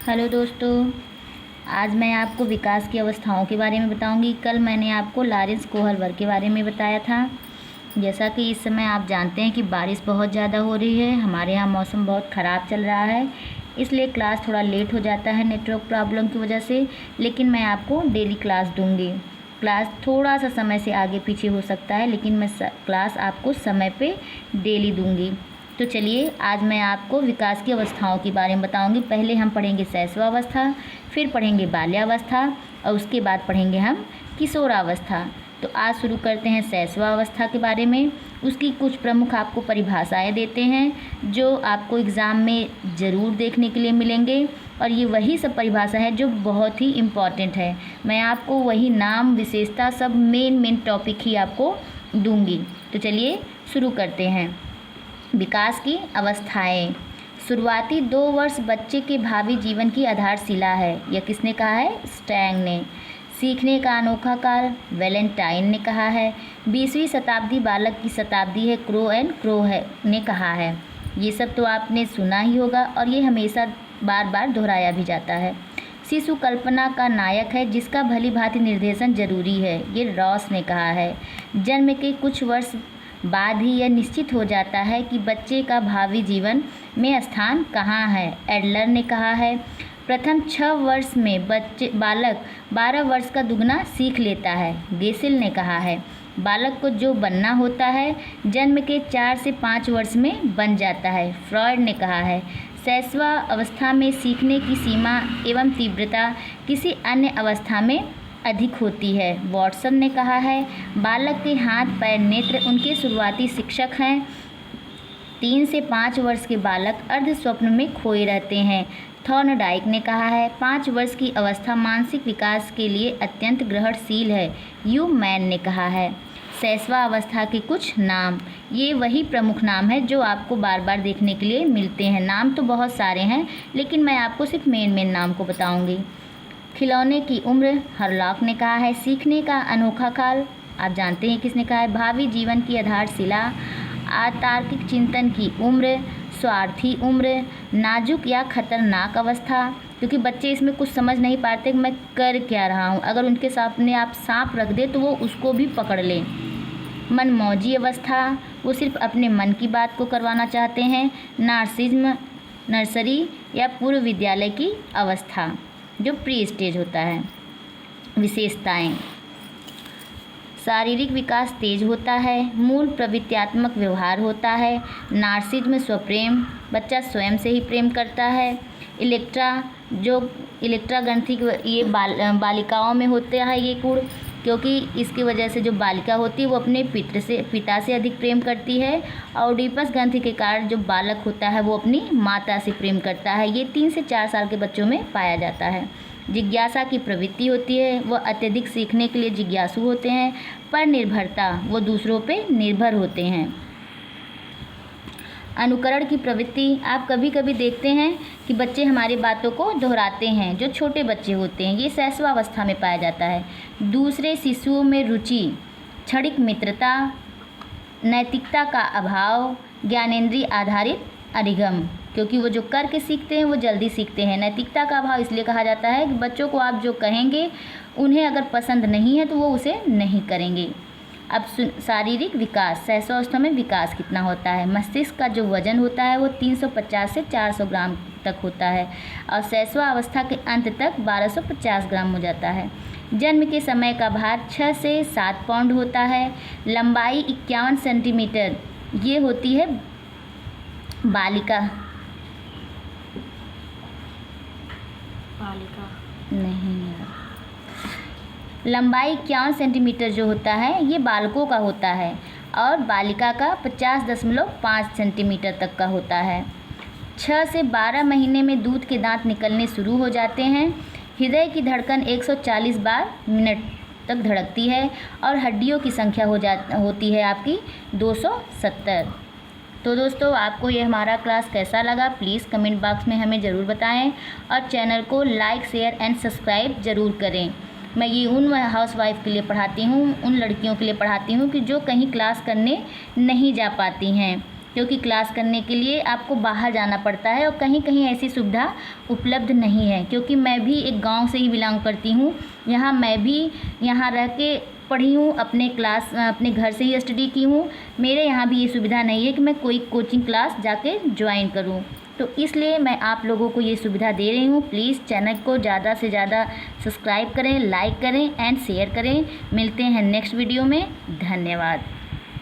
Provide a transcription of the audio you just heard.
Hello दोस्तों, आज मैं आपको विकास की अवस्थाओं के बारे में बताऊंगी। कल मैंने आपको लॉरेंस कोहल वर्ग के बारे में बताया था। जैसा कि इस समय आप जानते हैं कि बारिश बहुत ज़्यादा हो रही है, हमारे यहाँ मौसम बहुत ख़राब चल रहा है, इसलिए क्लास थोड़ा लेट हो जाता है नेटवर्क प्रॉब्लम की वजह से। लेकिन मैं आपको डेली क्लास दूँगी। क्लास थोड़ा सा समय से आगे पीछे हो सकता है, लेकिन मैं क्लास आपको समय पे डेली दूँगी। तो चलिए, आज मैं आपको विकास की अवस्थाओं के बारे में बताऊंगी। पहले हम पढ़ेंगे शैशवावस्था, फिर पढ़ेंगे बाल्यावस्था और उसके बाद पढ़ेंगे हम किशोरावस्था। तो आज शुरू करते हैं शैशवावस्था के बारे में। उसकी कुछ प्रमुख आपको परिभाषाएं देते हैं जो आपको एग्ज़ाम में ज़रूर देखने के लिए मिलेंगे, और ये वही सब परिभाषा है जो बहुत ही इम्पॉर्टेंट है। मैं आपको वही नाम, विशेषता, सब मेन टॉपिक ही आपको दूंगी। तो चलिए शुरू करते हैं। विकास की अवस्थाएं। शुरुआती 2 वर्ष बच्चे के भावी जीवन की आधारशिला है। यह किसने कहा है? स्टैंग ने। सीखने का अनोखा काल, वैलेंटाइन ने कहा है। 20वीं शताब्दी बालक की शताब्दी है, क्रो ने कहा है। ये सब तो आपने सुना ही होगा और ये हमेशा बार बार दोहराया भी जाता है। शिशु कल्पना का नायक है जिसका भली भांति निर्देशन जरूरी है, ये रॉस ने कहा है। जन्म के कुछ वर्ष बाद ही यह निश्चित हो जाता है कि बच्चे का भावी जीवन में स्थान कहाँ है, एडलर ने कहा है। प्रथम 6 वर्ष में बालक 12 वर्ष का दुगना सीख लेता है, गेसिल ने कहा है। बालक को जो बनना होता है जन्म के 4 से 5 वर्ष में बन जाता है, फ्रॉयड ने कहा है। शैशवा अवस्था में सीखने की सीमा एवं तीव्रता किसी अन्य अवस्था में अधिक होती है, वॉटसन ने कहा है। बालक के हाथ, पैर, नेत्र उनके शुरुआती शिक्षक हैं। 3 से 5 वर्ष के बालक अर्ध स्वप्न में खोए रहते हैं, थॉर्नडाइक ने कहा है। 5 वर्ष की अवस्था मानसिक विकास के लिए अत्यंत ग्रहणशील है, यू मैन ने कहा है। शैशवा अवस्था के कुछ नाम, ये वही प्रमुख नाम है जो आपको बार बार देखने के लिए मिलते हैं। नाम तो बहुत सारे हैं, लेकिन मैं आपको सिर्फ मेन नाम को बताऊंगी। खिलौने की उम्र, हरलॉक ने कहा है। सीखने का अनोखा काल, आप जानते हैं किसने कहा है? भावी जीवन की आधारशिला। अतार्किक चिंतन की उम्र, स्वार्थी उम्र। नाजुक या खतरनाक अवस्था, क्योंकि बच्चे इसमें कुछ समझ नहीं पाते कि मैं कर क्या रहा हूँ। अगर उनके सामने आप सांप रख दे तो वो उसको भी पकड़ लें। मनमौजी अवस्था, वो सिर्फ अपने मन की बात को करवाना चाहते हैं। नार्सिज्म, नर्सरी या पूर्व विद्यालय की अवस्था जो प्री स्टेज होता है। विशेषताएं, शारीरिक विकास तेज होता है, मूल प्रवृत्त्यात्मक व्यवहार होता है। नार्सिज्म, स्वप्रेम, बच्चा स्वयं से ही प्रेम करता है। इलेक्ट्रा ग्रंथि, ये बालिकाओं में होता है ये गुण, क्योंकि इसकी वजह से जो बालिका होती है वो अपने पिता से अधिक प्रेम करती है। और ओडिपस ग्रंथि के कारण जो बालक होता है वो अपनी माता से प्रेम करता है। ये 3 से 4 साल के बच्चों में पाया जाता है। जिज्ञासा की प्रवृत्ति होती है, वह अत्यधिक सीखने के लिए जिज्ञासु होते हैं। पर निर्भरता, वो दूसरों पे निर्भर होते हैं। अनुकरण की प्रवृत्ति, आप कभी कभी देखते हैं कि बच्चे हमारी बातों को दोहराते हैं, जो छोटे बच्चे होते हैं, ये शैशवावस्था में पाया जाता है। दूसरे शिशुओं में रुचि, क्षणिक मित्रता, नैतिकता का अभाव, ज्ञानेंद्रिय आधारित अधिगम, क्योंकि वो जो करके सीखते हैं वो जल्दी सीखते हैं। नैतिकता का अभाव इसलिए कहा जाता है कि बच्चों को आप जो कहेंगे उन्हें अगर पसंद नहीं है तो वो उसे नहीं करेंगे। अब शारीरिक विकास, शैशवावस्था में विकास कितना होता है? मस्तिष्क का जो वजन होता है वो 350 से 400 ग्राम तक होता है, और शैशवावस्था के अंत तक 1250 ग्राम हो जाता है। जन्म के समय का भार 6 से 7 पाउंड होता है। लंबाई 51 सेंटीमीटर ये होती है बालिका नहीं यार, लंबाई 51 सेंटीमीटर जो होता है ये बालकों का होता है, और बालिका का 50.5 सेंटीमीटर तक का होता है। 6 से 12 महीने में दूध के दांत निकलने शुरू हो जाते हैं। हृदय की धड़कन 140 बार मिनट तक धड़कती है, और हड्डियों की संख्या होती है आपकी 270। तो दोस्तों, आपको ये हमारा क्लास कैसा लगा प्लीज़ कमेंट बॉक्स में हमें ज़रूर बताएं, और चैनल को लाइक, शेयर एंड सब्सक्राइब ज़रूर करें। मैं ये उन हाउसवाइफ के लिए पढ़ाती हूँ, उन लड़कियों के लिए पढ़ाती हूँ कि जो कहीं क्लास करने नहीं जा पाती हैं। क्योंकि क्लास करने के लिए आपको बाहर जाना पड़ता है और कहीं कहीं ऐसी सुविधा उपलब्ध नहीं है। क्योंकि मैं भी एक गांव से ही बिलोंग करती हूँ, यहाँ मैं भी यहाँ रह के पढ़ी हूँ, अपने घर से ही स्टडी की हूँ। मेरे यहाँ भी ये सुविधा नहीं है कि मैं कोई कोचिंग क्लास जाके ज्वाइन करूँ, तो इसलिए मैं आप लोगों को ये सुविधा दे रही हूँ। प्लीज़ चैनल को ज़्यादा से ज़्यादा सब्सक्राइब करें, लाइक करें एंड शेयर करें। मिलते हैं नेक्स्ट वीडियो में। धन्यवाद।